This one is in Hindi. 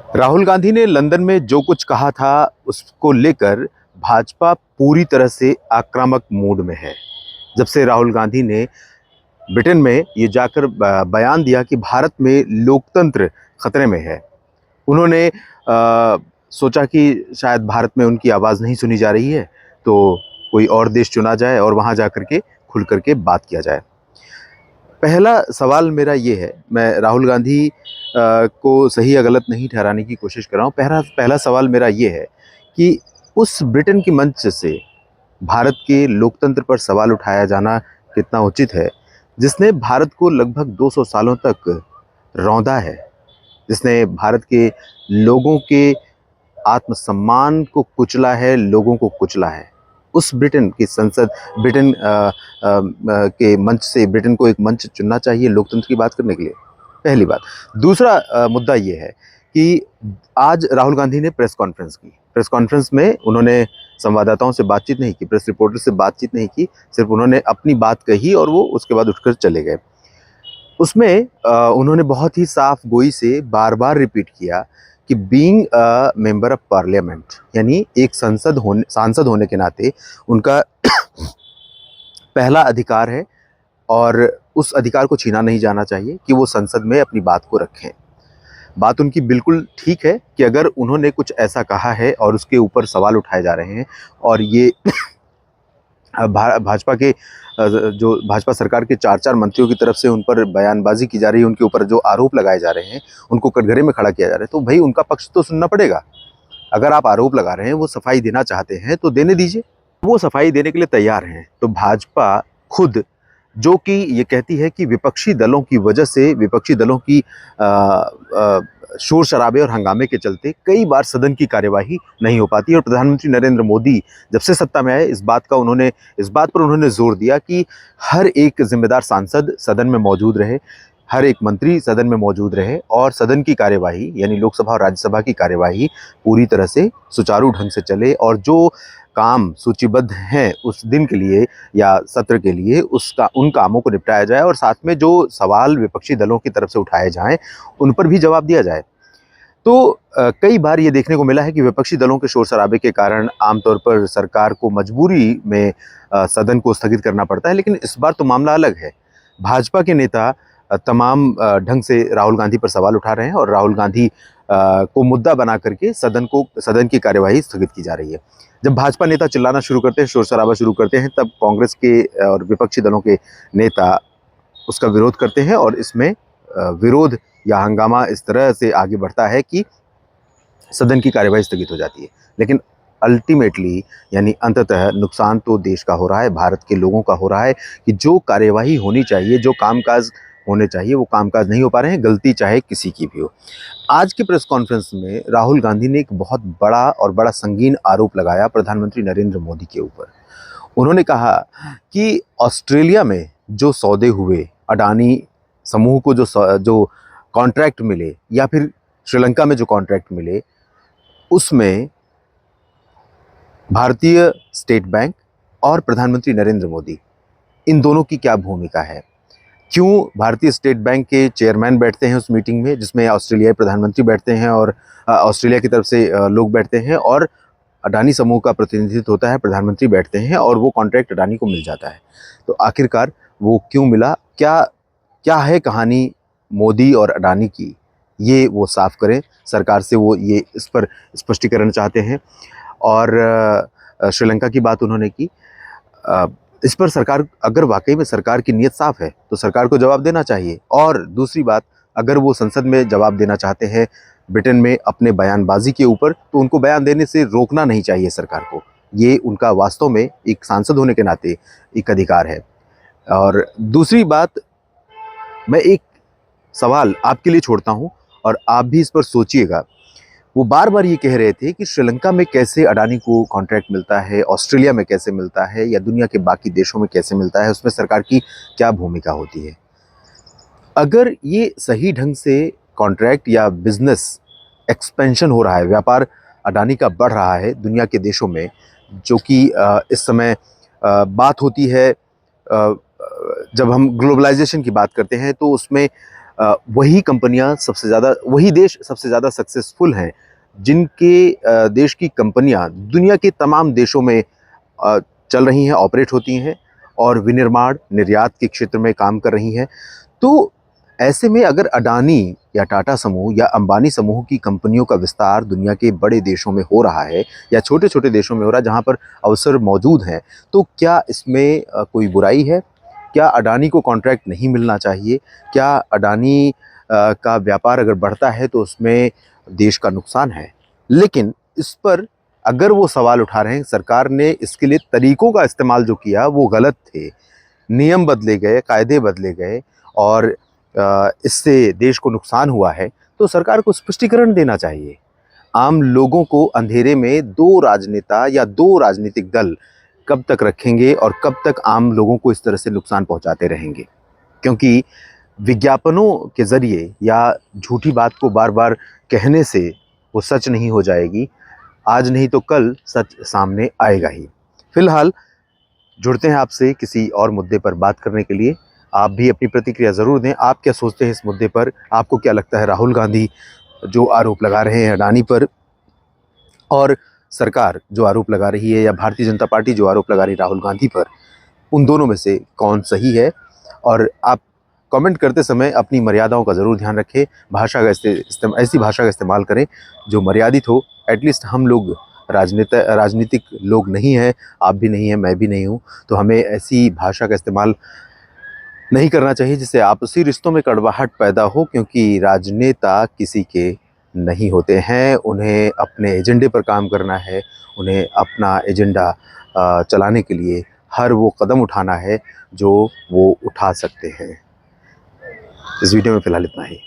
राहुल गांधी ने लंदन में जो कुछ कहा था उसको लेकर भाजपा पूरी तरह से आक्रामक मूड में है। जब से राहुल गांधी ने ब्रिटेन में ये जाकर बयान दिया कि भारत में लोकतंत्र खतरे में है, उन्होंने सोचा कि शायद भारत में उनकी आवाज़ नहीं सुनी जा रही है, तो कोई और देश चुना जाए और वहाँ जा कर के खुल कर के बात किया जाए। पहला सवाल मेरा ये है, मैं राहुल गांधी को सही या गलत नहीं ठहराने की कोशिश कर रहा हूँ। पहला पहला सवाल मेरा ये है कि उस ब्रिटेन की मंच से भारत के लोकतंत्र पर सवाल उठाया जाना कितना उचित है, जिसने भारत को लगभग 200 सालों तक रौंदा है, जिसने भारत के लोगों के आत्मसम्मान को कुचला है, लोगों को कुचला है। उस ब्रिटेन की संसद, ब्रिटेन के मंच से ब्रिटेन को एक मंच चुनना चाहिए लोकतंत्र की बात करने के लिए, पहली बात। दूसरा मुद्दा ये है कि आज राहुल गांधी ने प्रेस कॉन्फ्रेंस की। प्रेस कॉन्फ्रेंस में उन्होंने संवाददाताओं से बातचीत नहीं की, प्रेस रिपोर्टर से बातचीत नहीं की, सिर्फ उन्होंने अपनी बात कही और वो उसके बाद उठकर चले गए। उसमें उन्होंने बहुत ही साफ गोई से बार-बार रिपीट किया कि being a member of parliament, यानी एक सांसद होने के नाते उनका पहला अधिकार है और उस अधिकार को छीना नहीं जाना चाहिए कि वो संसद में अपनी बात को रखें। बात उनकी बिल्कुल ठीक है कि अगर उन्होंने कुछ ऐसा कहा है और उसके ऊपर सवाल उठाए जा रहे हैं और ये भाजपा के जो भाजपा सरकार के 4-4 मंत्रियों की तरफ से उन पर बयानबाजी की जा रही है, उनके ऊपर जो आरोप लगाए जा रहे हैं, उनको कटघरे में खड़ा किया जा रहा है, तो भई उनका पक्ष तो सुनना पड़ेगा। अगर आप आरोप लगा रहे हैं, वो सफाई देना चाहते हैं, तो देने दीजिए। वो सफाई देने के लिए तैयार हैं। तो भाजपा खुद, जो कि ये कहती है कि विपक्षी दलों की वजह से, विपक्षी दलों की शोर-शराबे और हंगामे के चलते कई बार सदन की कार्यवाही नहीं हो पाती और प्रधानमंत्री नरेंद्र मोदी जब से सत्ता में आए, इस बात पर उन्होंने ज़ोर दिया कि हर एक ज़िम्मेदार सांसद सदन में मौजूद रहे, हर एक मंत्री सदन में मौजूद रहे और सदन की कार्यवाही, यानी लोकसभा और राज्यसभा की कार्यवाही पूरी तरह से सुचारू ढंग से चले और जो काम सूचीबद्ध हैं उस दिन के लिए या सत्र के लिए, उसका उन कामों को निपटाया जाए और साथ में जो सवाल विपक्षी दलों की तरफ से उठाए जाएँ, उन पर भी जवाब दिया जाए। तो कई बार ये देखने को मिला है कि विपक्षी दलों के शोर-शराबे के कारण आमतौर पर सरकार को मजबूरी में सदन को स्थगित करना पड़ता है, लेकिन इस बार तो मामला अलग है। भाजपा के नेता तमाम ढंग से राहुल गांधी पर सवाल उठा रहे हैं और राहुल गांधी को मुद्दा बना करके सदन की कार्यवाही स्थगित की जा रही है। जब भाजपा नेता चिल्लाना शुरू करते हैं, शोर-शराबा शुरू करते हैं, तब कांग्रेस के और विपक्षी दलों के नेता उसका विरोध करते हैं और इसमें विरोध या हंगामा इस तरह से आगे बढ़ता है कि सदन की कार्यवाही स्थगित हो जाती है। लेकिन अल्टीमेटली, यानी अंततः नुकसान तो देश का हो रहा है, भारत के लोगों का हो रहा है कि जो कार्यवाही होनी चाहिए, जो कामकाज होने चाहिए, वो कामकाज नहीं हो पा रहे हैं, गलती चाहे किसी की भी हो। आज के प्रेस कॉन्फ्रेंस में राहुल गांधी ने एक बहुत बड़ा संगीन आरोप लगाया प्रधानमंत्री नरेंद्र मोदी के ऊपर। उन्होंने कहा कि ऑस्ट्रेलिया में जो सौदे हुए, अडानी समूह को जो कॉन्ट्रैक्ट मिले या फिर श्रीलंका में जो कॉन्ट्रैक्ट मिले, उसमें भारतीय स्टेट बैंक और प्रधानमंत्री नरेंद्र मोदी, इन दोनों की क्या भूमिका है? क्यों भारतीय स्टेट बैंक के चेयरमैन बैठते हैं उस मीटिंग में, जिसमें ऑस्ट्रेलियाई प्रधानमंत्री बैठते हैं और ऑस्ट्रेलिया की तरफ से लोग बैठते हैं और अडानी समूह का प्रतिनिधित्व होता है, प्रधानमंत्री बैठते हैं और वो कॉन्ट्रैक्ट अडानी को मिल जाता है। तो आखिरकार वो क्यों मिला? क्या क्या है कहानी मोदी और अडानी की? ये वो साफ करें। सरकार से वो ये इस पर स्पष्टीकरण चाहते हैं। और श्रीलंका की बात उन्होंने की। इस पर सरकार, अगर वाकई में सरकार की नीयत साफ है, तो सरकार को जवाब देना चाहिए। और दूसरी बात, अगर वो संसद में जवाब देना चाहते हैं ब्रिटेन में अपने बयानबाजी के ऊपर, तो उनको बयान देने से रोकना नहीं चाहिए सरकार को। ये उनका वास्तव में एक सांसद होने के नाते एक अधिकार है। और दूसरी बात, मैं एक सवाल आपके लिए छोड़ता हूँ और आप भी इस पर सोचिएगा। वो बार-बार ये कह रहे थे कि श्रीलंका में कैसे अडानी को कॉन्ट्रैक्ट मिलता है, ऑस्ट्रेलिया में कैसे मिलता है या दुनिया के बाकी देशों में कैसे मिलता है, उसमें सरकार की क्या भूमिका होती है। अगर ये सही ढंग से कॉन्ट्रैक्ट या बिज़नेस एक्सपेंशन हो रहा है, व्यापार अडानी का बढ़ रहा है दुनिया के देशों में, जो कि इस समय बात होती है, जब हम ग्लोबलाइज़ेशन की बात करते हैं, तो उसमें वही कंपनियां सबसे ज़्यादा, वही देश सबसे ज़्यादा सक्सेसफुल हैं जिनके देश की कंपनियां दुनिया के तमाम देशों में अ, चल रही हैं, ऑपरेट होती हैं और विनिर्माण निर्यात के क्षेत्र में काम कर रही हैं। तो ऐसे में अगर अडानी या टाटा समूह या अंबानी समूह की कंपनियों का विस्तार दुनिया के बड़े देशों में हो रहा है या छोटे-छोटे देशों में हो रहा है जहाँ पर अवसर मौजूद हैं, तो क्या इसमें कोई बुराई है? क्या अडानी को कॉन्ट्रैक्ट नहीं मिलना चाहिए? क्या अडानी का व्यापार अगर बढ़ता है तो उसमें देश का नुकसान है? लेकिन इस पर अगर वो सवाल उठा रहे हैं, सरकार ने इसके लिए तरीकों का इस्तेमाल जो किया वो गलत थे। नियम बदले गए, कायदे बदले गए और इससे देश को नुकसान हुआ है, तो सरकार को स्पष्टीकरण देना चाहिए। आम लोगों को अंधेरे में 2 राजनेता या 2 राजनीतिक दल कब तक रखेंगे और कब तक आम लोगों को इस तरह से नुकसान पहुंचाते रहेंगे? क्योंकि विज्ञापनों के ज़रिए या झूठी बात को बार-बार कहने से वो सच नहीं हो जाएगी। आज नहीं तो कल सच सामने आएगा ही। फिलहाल जुड़ते हैं आपसे किसी और मुद्दे पर बात करने के लिए। आप भी अपनी प्रतिक्रिया ज़रूर दें। आप क्या सोचते हैं इस मुद्दे पर? आपको क्या लगता है राहुल गांधी जो आरोप लगा रहे हैं अडानी पर और सरकार जो आरोप लगा रही है या भारतीय जनता पार्टी जो आरोप लगा रही है राहुल गांधी पर, उन दोनों में से कौन सही है? और आप कमेंट करते समय अपनी मर्यादाओं का ज़रूर ध्यान रखें। भाषा का ऐसी भाषा का इस्तेमाल करें जो मर्यादित हो। एटलीस्ट हम लोग राजनीतिक लोग नहीं हैं, आप भी नहीं हैं, मैं भी नहीं हूँ, तो हमें ऐसी भाषा का इस्तेमाल नहीं करना चाहिए जिससे आपसी रिश्तों में कड़वाहट पैदा हो, क्योंकि राजनेता किसी के नहीं होते हैं। उन्हें अपने एजेंडे पर काम करना है, उन्हें अपना एजेंडा चलाने के लिए हर वो कदम उठाना है जो वो उठा सकते हैं। इस वीडियो में फ़िलहाल इतना ही।